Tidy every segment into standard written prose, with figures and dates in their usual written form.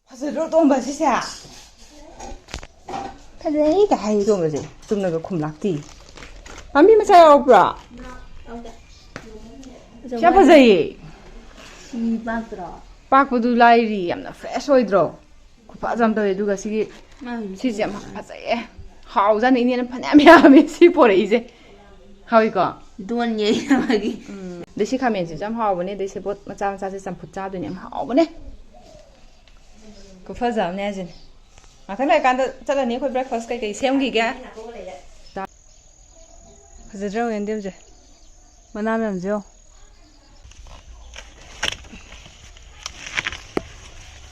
ꯐꯖꯗ꯭ꯔꯣ ꯇꯣꯝꯕ ꯁꯤꯁꯦ ꯐꯖꯩꯒ ꯍꯥꯏ ꯇꯣꯝꯕꯁꯦ ꯇꯨꯝꯅꯒ ꯈꯨꯝꯂꯥꯛꯇꯤ ꯄꯥꯝꯕꯤ ꯃꯆꯥ ꯌꯥꯎꯕ꯭ꯔꯣ ꯌꯥꯝ ꯐꯖꯩꯌꯦ ꯄꯥꯛꯄꯗꯨ ꯂꯥꯏꯔꯤ ꯌꯥꯝꯅ ꯐ꯭ꯔꯦꯁ ꯑꯣꯏꯗ꯭ꯔꯣ ꯈꯨꯐꯖ ꯑꯃ ꯇꯧꯋꯦ ꯑꯗꯨꯒ ꯁꯤꯁꯦ ꯌꯥꯝ ꯐꯖꯩꯌꯦ ꯍꯥꯎꯖꯥꯅꯤ ꯏꯅꯦꯅ ꯐꯅꯌꯥꯝ ꯌꯥꯝꯃꯦ ꯁꯤ ꯄꯣꯔꯛꯏꯁꯦ ꯍꯥꯎꯏꯀꯣ ꯗꯣꯟ ꯌꯩꯅꯕꯒꯤ ꯑꯗꯩ ꯁꯤ ꯈꯥꯃꯦꯟꯁꯤꯁꯨ ꯌꯥꯝ ꯍꯥꯎꯕꯅꯦ ꯑꯗꯩ ꯁꯦꯕꯣꯠ ꯃꯆꯥ ꯃꯆꯥꯁꯦ ꯆꯝꯐꯨꯠ ꯆꯥꯗꯣꯏꯅꯦ ꯌꯥꯝ ꯍꯥꯎꯕꯅꯦ ꯈꯨꯐꯖ ꯑꯃꯅꯦ ꯍꯥꯏꯁꯤꯅꯦ ꯉꯥꯛꯇꯪ ꯂꯩꯔꯀꯥꯟꯗ ꯆꯠꯂꯅꯤ ꯑꯩꯈꯣꯏ ꯕ꯭ꯔꯦꯛꯐꯥꯁ ꯀꯩꯀꯩ ꯁꯦꯝꯈꯤꯒꯦ ꯐꯖꯗ꯭ꯔꯣ ꯌꯦꯟꯗꯦꯝꯁꯦ ꯃꯅꯥ ꯃꯌꯥꯝꯁꯦ ꯌꯦꯡꯉꯣ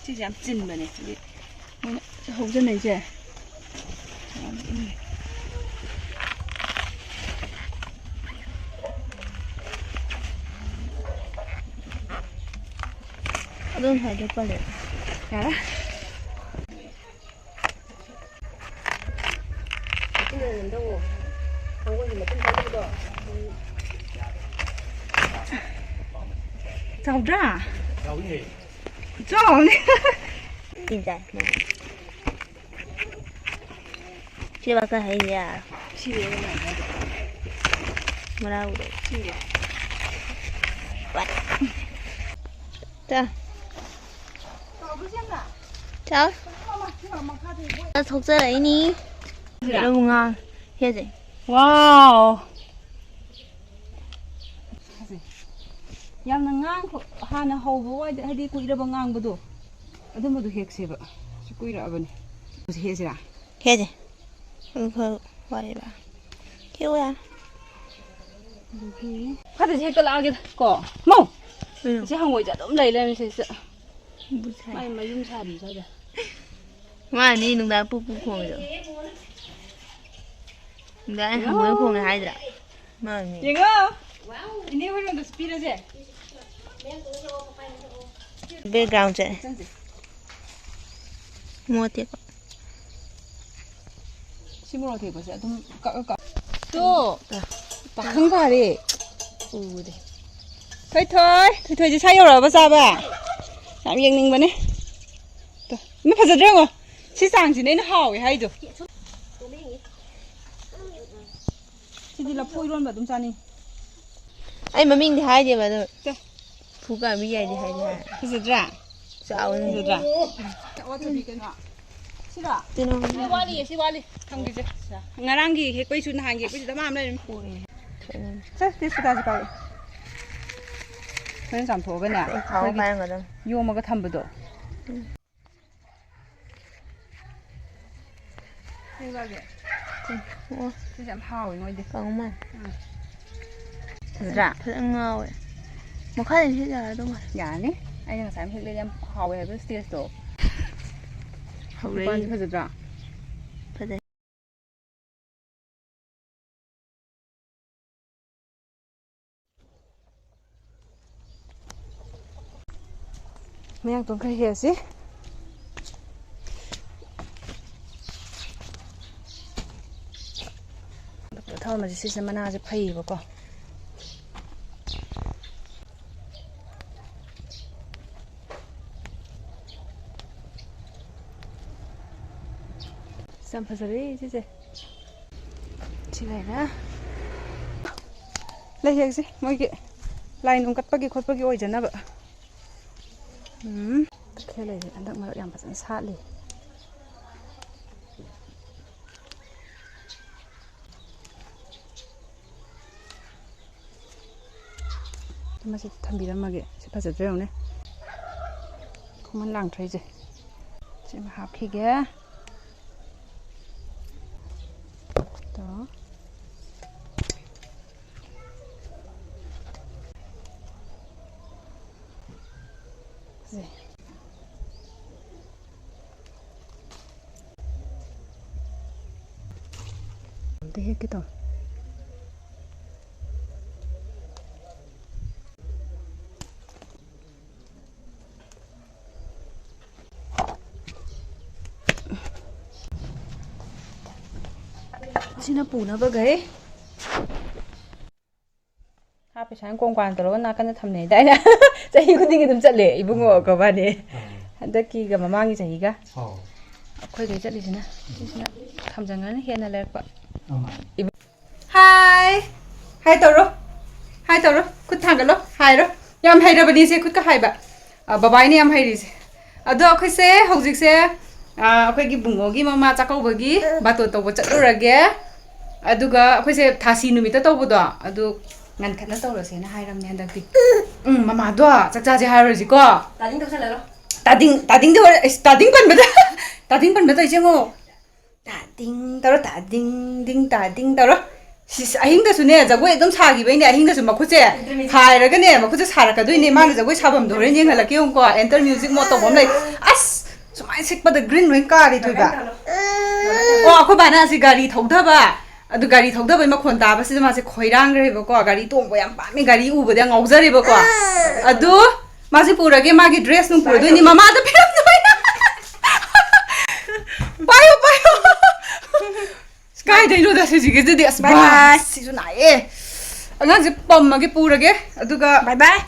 ꯁꯤꯁꯦ ꯌꯥꯝ ꯆꯤꯟꯕꯅꯦ ꯍꯥꯏꯗꯤ ꯃꯣꯏꯅ ꯍꯧꯖꯟꯅꯩꯁꯦ ꯑꯗꯨꯝ ꯍꯥꯏꯗꯤ ꯄꯜꯂꯦ ꯌꯥꯔꯦ ꯆꯥꯎꯗ꯭ꯔꯥ ꯆꯥꯎꯅꯦ 인자 집에 가 해야 뭐라고 그래 자 자 나 속살이니 이러구나 해야지 와우 ꯌꯥꯝꯅ ꯉꯥꯡ ꯍꯥꯟꯅ ꯍꯧꯕ ꯋꯥꯏꯗ ꯍꯥꯏꯗꯤ ꯀꯨꯏꯔꯕ ꯉꯥꯡꯕꯗꯣ ꯑꯗꯨꯝꯕꯗꯣ ꯍꯦꯛꯁꯦꯕ ꯁꯤ ꯀꯨꯏꯔꯛꯑꯕꯅꯤ ꯍꯧꯖꯤꯛ ꯍꯦꯛꯁꯤꯔꯥ 해야지 그 말해봐 키우야 ꯐꯥꯗꯁꯤ ꯍꯦꯛꯇ ꯂꯥꯛꯑꯒꯦ ꯀꯣ ꯃꯧ ꯁꯤ ꯍꯪꯉꯣꯏꯁꯦ ꯑꯗꯨꯝ ꯂꯩ ꯂꯩꯔꯝꯃꯤ ꯁꯤꯗ ꯃꯥꯏ ꯃꯌꯨꯝ ꯁꯥꯔꯤ ꯁ꯭ꯋꯥꯏꯗ ꯃꯥꯅꯤ ꯅꯨꯡꯗꯥꯡ ꯄꯨꯛ ꯈꯣꯡꯉꯤꯗꯣ ꯅꯨꯡꯗꯥꯡ ꯍꯪꯉꯣꯏ ꯈꯣꯡꯉꯦ ꯍꯥꯏꯗ꯭ꯔꯥ ꯃꯥꯅꯤ ꯌꯦꯡꯉꯣ 이네 홀로도 스피드제 백그라운드 뭐 어때? 심으로 어떻게 보세요? 좀 또 큰 거리 우리 토이토이 이제 사이 올라봐 싸봐 참 예능 거네 또 뭐 봐줘 거 시상지는 하위 하이죠 지들라 포이론 봐 dum자니 아니 머밍디 하이디 봐도 부가 미야디 하이디 그저드라 싸우는 그저드라 어떻게 되나 싫어 시와리 시와리 당기지 ngarangi hekpei sun hangi hekpei da mam lai 자 됐다지 봐 그냥 좀 더거나 가오 가는 거든 요모가 탐부도 생각해 진짜 하오 이거지 강만 그저드라 응 뭐 카드 시작하도 말 야니 아니 사람 헬레 좀 하오에 그 스트레스도 하오레 그저드라 그래 그냥 좀 그렇게 해야지 처음에 시즌 만나지 파이고거 쌈파서리 이제 지나가 레이지 뭐 이게 라인 옮갓빠기 콧빠기 오이잖아 봐 그래 레이지 안당 말을 양 파선 살리 맛이 담비람하게 씹어져줘요 오늘 그만 랑트이지 지금 합히게 또 네. 어디 했겠다 sina puna ba gai ha pe sang kong kwan taro na kan thamne dai na chahi khuding dum chatle ibungo ko ba ne ꯍꯟꯗꯛꯀꯤꯒ ꯃꯃꯥꯡꯒꯤ ꯆꯍꯤꯒ ꯑꯩꯈꯣꯏꯒꯩ ꯆꯠꯂꯤꯁꯤꯅ ꯁꯤꯁꯤꯅ ꯊꯝꯖꯟꯒꯅꯤ ꯍꯦꯟꯅ ꯂꯩꯔꯛꯄ ꯍꯥꯏ ꯍꯥꯏ ꯇꯧꯔꯣ ꯈꯨꯠ ꯊꯥꯡꯒꯠꯂꯣ ꯍꯥꯏꯔꯣ ꯌꯥꯝ ꯍꯩꯔꯕꯅꯤꯁꯦ ꯈꯨꯠꯀ ꯍꯥꯏꯕ ꯕꯕꯥꯏꯅ ꯌꯥꯝ ꯍꯩꯔꯤꯁꯦ ꯑꯗꯣ ꯑꯩꯈꯣꯏꯁꯦ ꯍꯧꯖꯤꯛꯁꯦ ꯑꯩꯈꯣꯏꯒꯤ ꯕꯨꯡꯉꯣꯒꯤ ꯃꯃꯥ ꯆꯥꯛꯀꯧꯕꯒꯤ ꯕꯥꯇꯣꯟ ꯇꯧꯕ ꯆꯠꯂꯨꯔꯒꯦ ꯑꯗꯨꯒ ꯑꯩꯈꯣꯏꯁꯦ ꯊꯥꯁꯤ ꯅꯨꯃꯤꯠꯇ ꯇꯧꯕꯗꯣ ꯑꯗꯨ ꯉꯟꯈꯠꯅ ꯇꯧꯔꯁꯦꯅ ꯍꯥꯏꯔꯝꯅꯦ ꯍꯟꯗꯛꯇꯤ ꯃꯃꯥꯗꯣ ꯆꯥꯛ ꯆꯥꯁꯦ ꯍꯥꯏꯔꯨꯔꯁꯤꯀꯣ तादिंग तो चला लो तादिंग पनबदा इजेंगो तादिंग तरो अहिंगदसुने जगोय एकदम सागिबैने अहिंगदसु मखुचे हायरगने मखुचे सारकदोइने माने जगोय साबम दोरे नेंगलके उनको एंटर म्यूजिक मोटो बम लै अस सुमाय सिकपद ग्रीन लोइन कारि थोइबा ओ अखो बाना असि गाड़ी थौदबा अदु गाड़ी थौदबै मखोन ताबसिद मासे खोइरांग्रेबको गाड़ी तोंबो याम पामे गाड़ी उबदे ngaujarebको अदु मासे पुरगे मागी ड्रेस नु पुरदोइनि ममादा फिरम दोइना bio Sky day no das is good this bye bye season ai angan je pammage purage aduga bye bye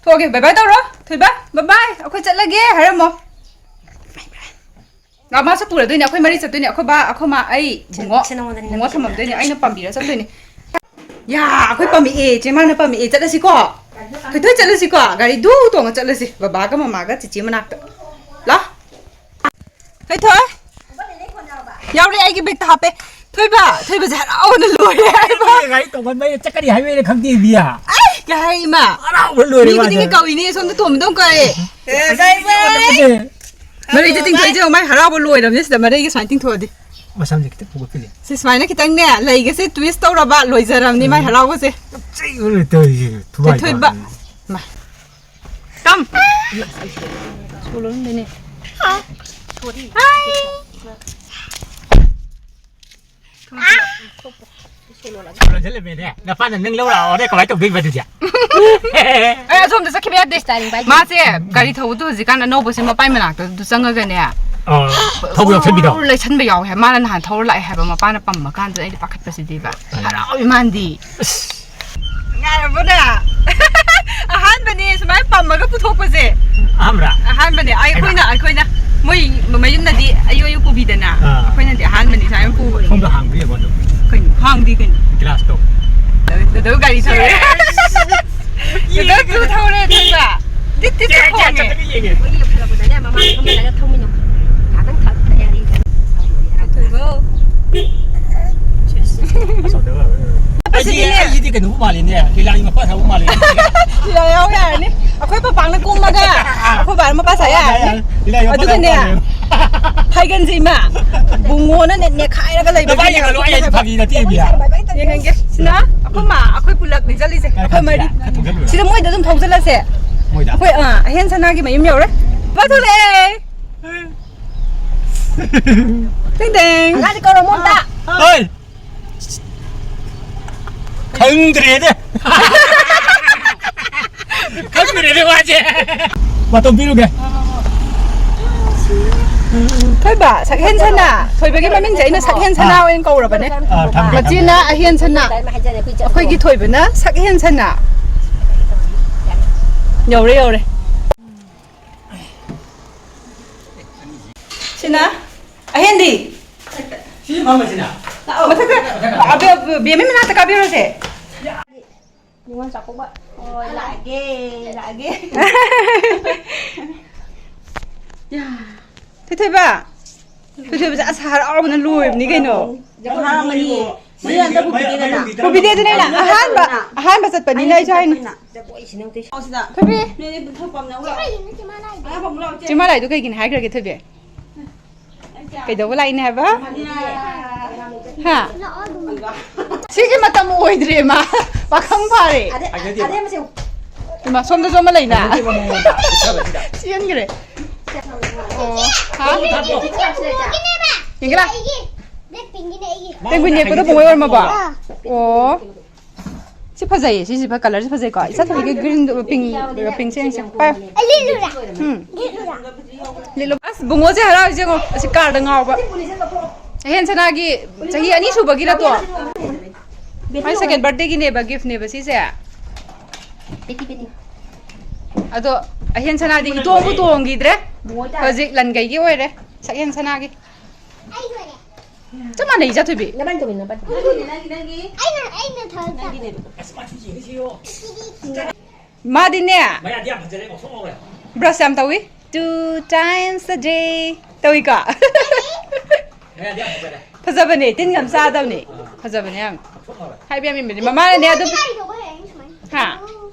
thoge bye bye tawro thoiba bye bye akhoi chatlage haramo bye bye ngama sa pura doini akhoi mari chatdoini akhoi ba akhoi ma ai bungo thamam doini aina pambira chatdoini ya akhoi pami e chema na pami e chatlasi ko thoi chatlasi ko gari du tonga chatlasi baba ga mama ga chichi manak la thoi yauri ai gi big ta hape Thoiba haraw na loye Gai tong mai chakari hai me khangti bia ai ka hai ma haraw loye ni ni ka ini som to tom ka e gai mari te ting thoi je mai haraw loye ram nis da mari ge swan ting thodi masam je kite pugo pili si swai na kitang ne lai ge se twist to raba loi jaram ni mai haraw se chei ule to thubai thoiba ma kam solo ni ha hai Solo jale me ne na pa nang lo la ore ko lai to big badu ja ai asom da sakhibe de styling bai ma se gari thau du ji kan no bo se ma pai manak du changa ga ne thau yo chen bi do lai chan ba yaw he ma na han thau lai ha ba ma pa na pam ma kan ai pakhat pa si di ba haraw man di ngai bo na ahan ba ni smai pam ma ga pu thok pa se amra ahan ba ni ai khoi na moi mai yum na di ayo yu pu bi da na khoi na di ahan ba ni sai pu không được hàng bia bọn được khoi hang di khoi glass to da gari thau ye da tu thau le thai ba dit thau ne ai đi cái nụ mà liền nè thì lại mà phát thấu mà liền ya ya ni akhoi pa pang na kum ma ga akhoi ba ma pa sa ya adu ga ne thai gan ji ma bungo na ne khai ra ga lai ba ba ya lo ai phagi na ti bia ye ngang ge sina akhoi ma akhoi pulak ni jali se akhoi mari sida moi da dum thau jala se moi da akhoi hen sana gi mayum yaw re ba thu le ding ding ga di ko ro mon ta ơi không thể đấy không thể đấy quá chứ mà tôi biết luôn kìa thôi bà sắc hen sana thôi bây giờ mình chạy nó sắc hen sana em câu rồi bà đấy mà chỉ na hen sana khơi cái thôi bên á sắc hen sana nhiều đấy xin á hen đi gì mà xin à mà thật à bia mình nãy ta bia rồi thế nhưng mà sao cũng vậy ôi lại ghê thôi bà thôi bây giờ sao haraw nó lùi ní cái nọ jangan haram ni ni anda bukti dia tu ni lah ahan ba sat pa ni lai chai na thôi bia chỉ mà lại tôi cái gì hay cái thôi bia cái đó lại nè ba ha chỉ cái mà tao oi dre mà ba không phải mà xong đó mà lại nè chiên cái hả những cái là tên quỳnh này có được bồi ơi mà bà ồ chỉ phải dày chỉ phải color chỉ phải dày coi chắc là cái green pink xem phải lilo as bungo je hara je ngo asi kar da ngaw ba hen sana gi chahi ani su bagi la to my second birthday gi ne ba gift ne ba si se ado ꯑꯍꯦꯟ ꯁꯅꯥꯗꯤ ꯏꯇꯣꯡꯕꯨ ꯇꯣꯡꯈꯤꯗ꯭ꯔꯦ ꯍꯧꯖꯤꯛ ꯂꯟꯒꯩꯒꯤ ꯑꯣꯏꯔꯦ ꯁꯛꯍꯦꯟ ꯁꯅꯥꯒꯤ ꯆꯞ ꯃꯥꯟꯅꯩ ꯆꯠꯊꯣꯏꯕꯤ ꯃꯥꯗꯤꯅꯦ brush ꯌꯥꯝ ꯇꯧꯏ 2 times a day ꯇꯧꯏꯀꯣ ꯐꯖꯕꯅꯦ ꯇꯤꯟ ꯌꯥꯝ ꯆꯥꯗꯕꯅꯦ ꯐꯖꯕꯅꯦ ꯌꯥꯝ ꯍꯥꯏꯕ ꯌꯥꯝ ꯏꯟꯕꯅꯦ ꯃꯃꯥꯅꯅꯦ ꯑꯗꯨ ꯍꯥ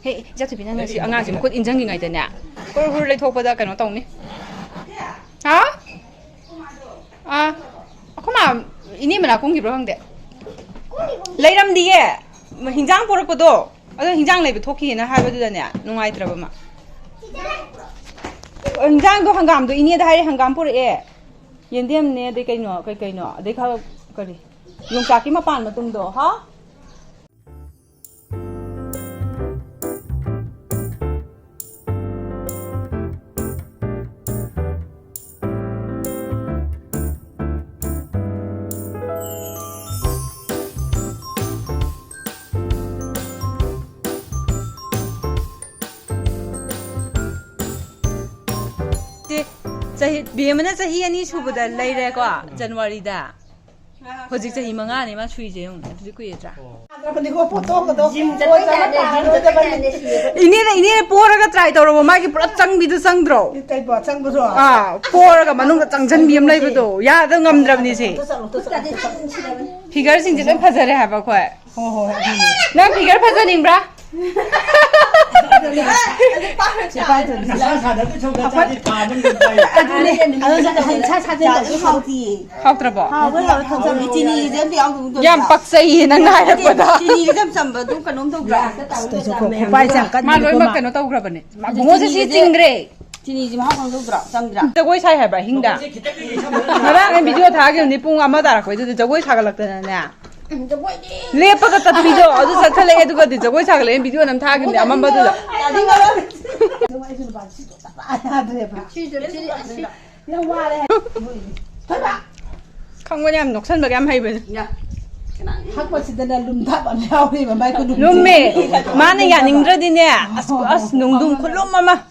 ꯍꯦ ꯏꯆꯥꯊꯣꯏꯕꯤ ꯅꯪ ꯉꯁꯤ ꯑꯉꯥꯡꯁꯤ ꯃꯈꯨꯠ ꯏꯟꯖꯟꯉꯤꯉꯩꯗꯅꯦ ꯍꯨꯔ ꯍꯨꯔ ꯂꯩꯊꯣꯛꯄꯗ ꯀꯩꯅꯣ ꯇꯧꯅꯤ ꯍꯥ ꯑꯩꯈꯣꯏ ꯃꯥ 이니 ꯃꯅꯥ ꯀꯨꯝꯈꯤꯕ꯭ꯔꯣ ꯈꯪꯗꯦ ꯂꯩꯔꯝꯗꯤꯌꯦ ꯍꯤꯟꯖꯥꯡ ꯄꯣꯔꯛꯄꯗꯣ ꯑꯗꯣ ꯍꯤꯟꯖꯥꯡ ꯂꯩꯕ ꯊꯣꯛꯈꯤꯌꯦꯅ ꯍꯥꯏꯕꯗꯨꯗꯅꯦ ꯅꯨꯡꯉꯥꯏꯇ꯭ꯔꯕ ꯃꯥ ꯍꯤꯟꯖꯥꯡꯗꯣ ꯍꯪꯒꯥꯝꯗꯣ 이니ꯗ ꯍꯥꯏꯔꯦ ꯍꯪꯒꯥꯝ ꯄꯨꯔꯛꯑꯦ ꯌꯦꯟꯗꯦꯝꯅꯦ ꯑꯗꯩ ꯀꯩꯅꯣ ꯑꯗꯩ ꯈꯔ ꯀꯔꯤ ꯌꯣꯡꯆꯥꯛꯀꯤ ꯃꯄꯥꯟ ꯃꯇꯨꯡꯗꯣ ꯍꯥ ꯕꯦꯝꯃꯅ ꯆꯍꯤ 2 ꯁꯨꯕꯗ ꯂꯩꯔꯦꯀꯣ ꯖꯅꯋꯥꯔꯤꯗ ꯍꯧꯖꯤꯛ ꯆꯍꯤ 5ꯅꯦ ꯃꯥ ꯁꯨꯏꯁꯦ ꯌꯦꯡꯉꯨ ꯑꯗꯨꯗꯤ ꯀꯨꯏꯔꯗ꯭ꯔꯥ 이니네 뽀ꯔꯒ 트라이 ꯇꯧꯔꯕ ꯃꯥꯒꯤ ꯄꯨꯔꯥ ꯆꯪꯕꯤꯗꯨ ꯆꯪꯗ꯭ꯔꯣ 뽀ꯔꯒ ꯃꯅꯨꯡꯗ ꯆꯪꯖꯟꯕꯤ ꯑꯃ ꯂꯩꯕꯗꯣ ꯌꯥꯗ ꯉꯝꯗ꯭ꯔꯕꯅꯤ ꯁꯤ ꯐꯤꯒꯔꯁꯤꯡꯁꯦ ꯂꯣꯏ ꯐꯖꯔꯦ ꯍꯥꯏꯕ ꯑꯩꯈꯣꯏ ꯅꯪ ꯐꯤꯒꯔ ꯐꯖꯅꯤꯡꯕ꯭ꯔꯥ 하더라고. 양 빡세이 나나야보다. 말로만 그노 또 그러버네. 뭐지 찡그래. 지니 지금 하고 그러 짱들아. 저거이 사이 해봐 힝다. 나랑 비디오 다 하기는 네 뽕 아마 달았고 이제 저거이 사갈락더네. 레퍼가 딱 비디오 어디 사탈래 해두고 저거이 사갈래 비디오 남 다 하기는 아마 봐도. 강원이 한 녹선밖에 안 하이버네. 룸메 많은 게 아닌드러디네. 아스 농둥 콜롬마마.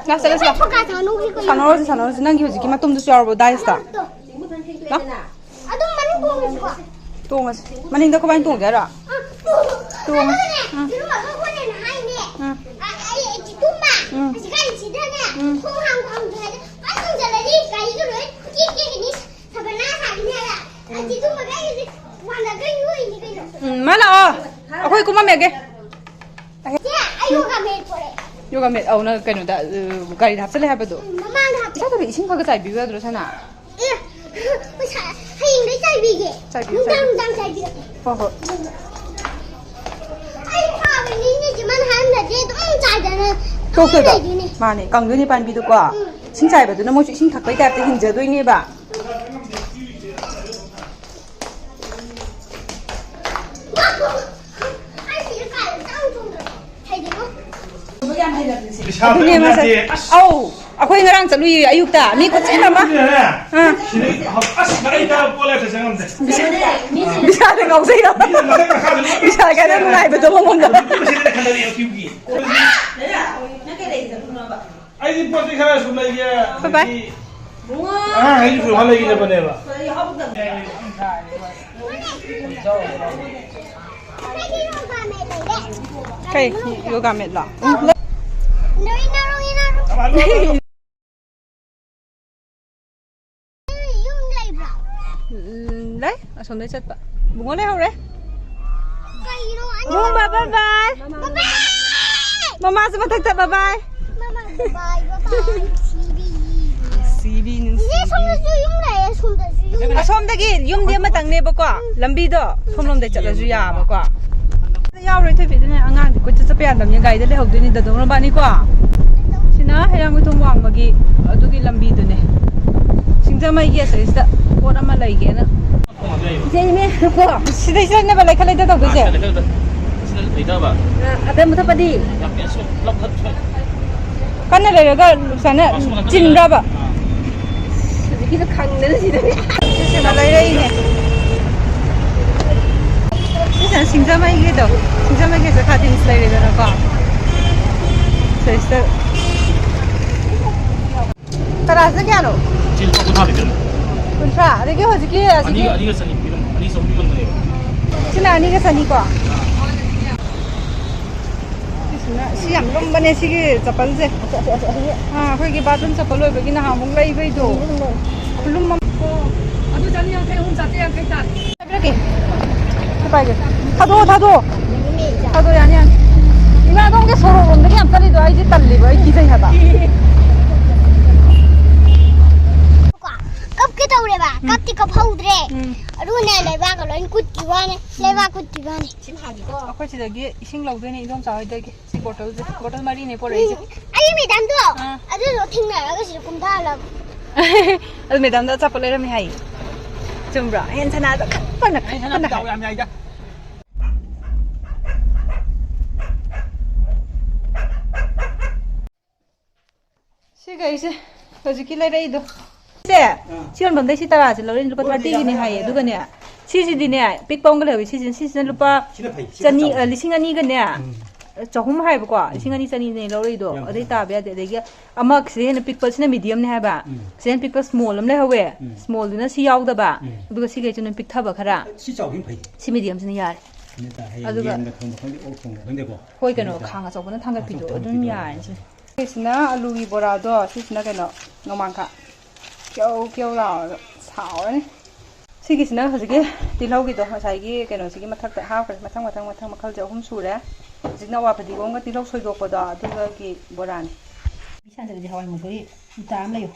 나스 사노스 난 기우지기 마톰도 셔버 다이스타. 나? 똥아. 마닝다 거 많이 똥대라. 똥아. 말아. 아코이 꼬마 매게. 요가메 오늘 그노다 가리 합슬래 해봐도. 차도리 이신가가 잘 비벼 들어서나. 하잉도 잘 비게. 농담 잘 비게. 허허. 아이 파는 니지만 하는데 좀 잘잖아. 또그다. 마네. 강준이 반비도 과. 신차해봐도 너무 신 탁바이 때 힘져도 이니 봐. ꯑꯗꯨꯅꯦ ꯃꯁꯛ ꯑꯧ ꯑꯩꯈꯣꯏ ꯉꯔꯥꯡ ꯆꯠꯂꯨꯏ ꯑꯌꯨꯛꯇ ꯃꯤ ꯈꯨꯆꯤꯟ ꯑꯃ ꯕꯤꯁꯥꯜꯗ ꯉꯥꯎꯖꯩꯔꯣ ꯕꯤꯁꯥꯜ ꯀꯥꯏꯗ ꯅꯨꯡꯉꯥꯏꯕꯗꯣ ꯃꯉꯣꯟꯗ ꯑꯩꯗꯤ ꯄꯣꯠꯇꯤ ꯈꯔ ꯁꯨꯝ ꯂꯩꯒꯦ ꯕꯥꯏ ꯑꯩꯁꯨ ꯁꯨꯝ ꯂꯩꯒꯗꯕꯅꯦꯕ ꯀꯩ yoga ꯃꯦꯠꯂꯣ lấy ở xuống đấy chất bạn bụng có lấy không đấy bụng bye bye bye mama sẽ bắt thật bye bye CB 는 솜dagi yum dia matang ne ba kwa lambi do somlom de chatla ya ba kwa yaw roi thoi bi ne angang di ko cha pa yam yang gai de le hok ni da dong ba ni kwa sina hayang thong wang magi adugi lambi du ne singja mai ge sa ista pot ama lai ge na ije me ko sidai sa ne ba lai khalai da do ge Sida ba ada mutha padi kan le ga sana chin ra ba kita khang ne sida sina lai rai ne sina singja mai ge do singja mai ge sa kha din slai re da na ko 저있어. 따라서 게하노. 지금 조금 다 되잖아. 군차. 이게 어저께 아니가 써니 이건 아니 써 이건 거예요. 진짜 아니가 사니까. 시ям 롬바네 시기 잡발제. 아, 거기 바톤 잡발로 여기는 한국 라이브이도. 굴lum만. 아주 잔이야 그 혼자 떼야 그다. 이렇게. 해봐야겠. 타도 아니야. 이마 동게 서로 온들이 안 딸리도 아이지 딸리고 아이 기자하다. cấp cái đầu này bà cấp thì cấp hậu đấy luôn này lấy ba cái lớn cút kỳ ba này lấy ba cút kỳ ba này chim hàng gì có 아까 저기 싱라우드 네 이동 자이 되게 시보터 마리 네 보레지 ai mày đám được à đây nó thình này cái gì cũng tha là 아 매담다 잡벌레라 미 하이 좀 브라 괜찮아도 깜빡나 깜빡나 나야 야. 시가 이제 저기 레이도 이제 지원 번데 시다가 저 러린 루파 파티기네 하이 누가네 시시디네 빅봉글 여기 시즌 루파 자니 리싱아니가네 조금 하이버고 리싱아니 자니네 러리도 어디 따벼야 돼 되게 아마 그세는 빅벌스네 미디엄네 하바 그세는 빅벌 스몰음네 하웨 스몰드나 시 야우다바 누가 시게 주는 빅타바 가라 시 적인 파이. 시 미디엄스는 야래 아주가 근데 뭐 거기 그노 강아 저번에 탕갈피도 좀 야인지 시스나 알루기 보라도 시스나 그노 노만카 겨우라 사오네 시기스나 저기 딜하기도 사이기 그노 시기 마탁다 하고 마탕 마칼 저 홈수래 지나 와 파디공가 딜하고 소이도거도 아두가기 보라네 비싼데 하와이 모서리 다음 레요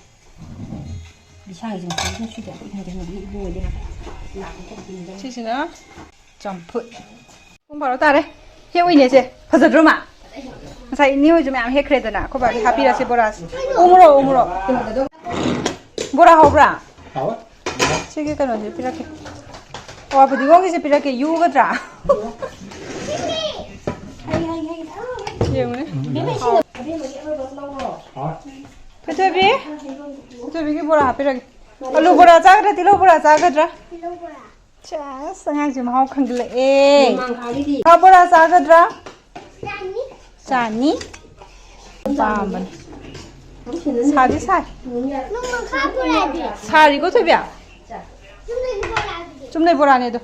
비싼이 좀 무슨 수도 이게 뭐 이게 시스나 점프 공부하러 따래 해오이네지 벌써 들어마 사이 니오 좀 안 해크레드나 코바리 하피라시 보라스 오므로 뭐라 하오브라 나와? 시기가 너지 피라케 와 부디공기지 피라케 유거드라 예문에 그토비 뭐라 하피라케 알루 보라 자그라 딜로 보라 자그드라 자 상향 좀 하고 칸글레 아 보라 자그드라 짜니 잠만 사디 살 nung khá bữa này thì 살이고 토비야 좀 내보라 안 해도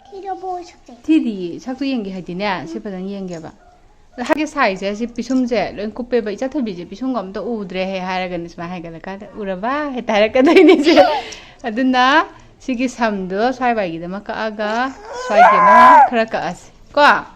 khi đâu bôi sắc đẹp 디디 착도 연기하디네 시바당 연기해봐 하게 사이제 시 비숨제 런 쿠페바 이자 토비제 비숨 검도 우드레 해 하라가는 좀 하게라까 우라바 해다라까도 이제 아드나 시기 삼도 사이바이기도 막 아가 사이게나 그럴까 아스 과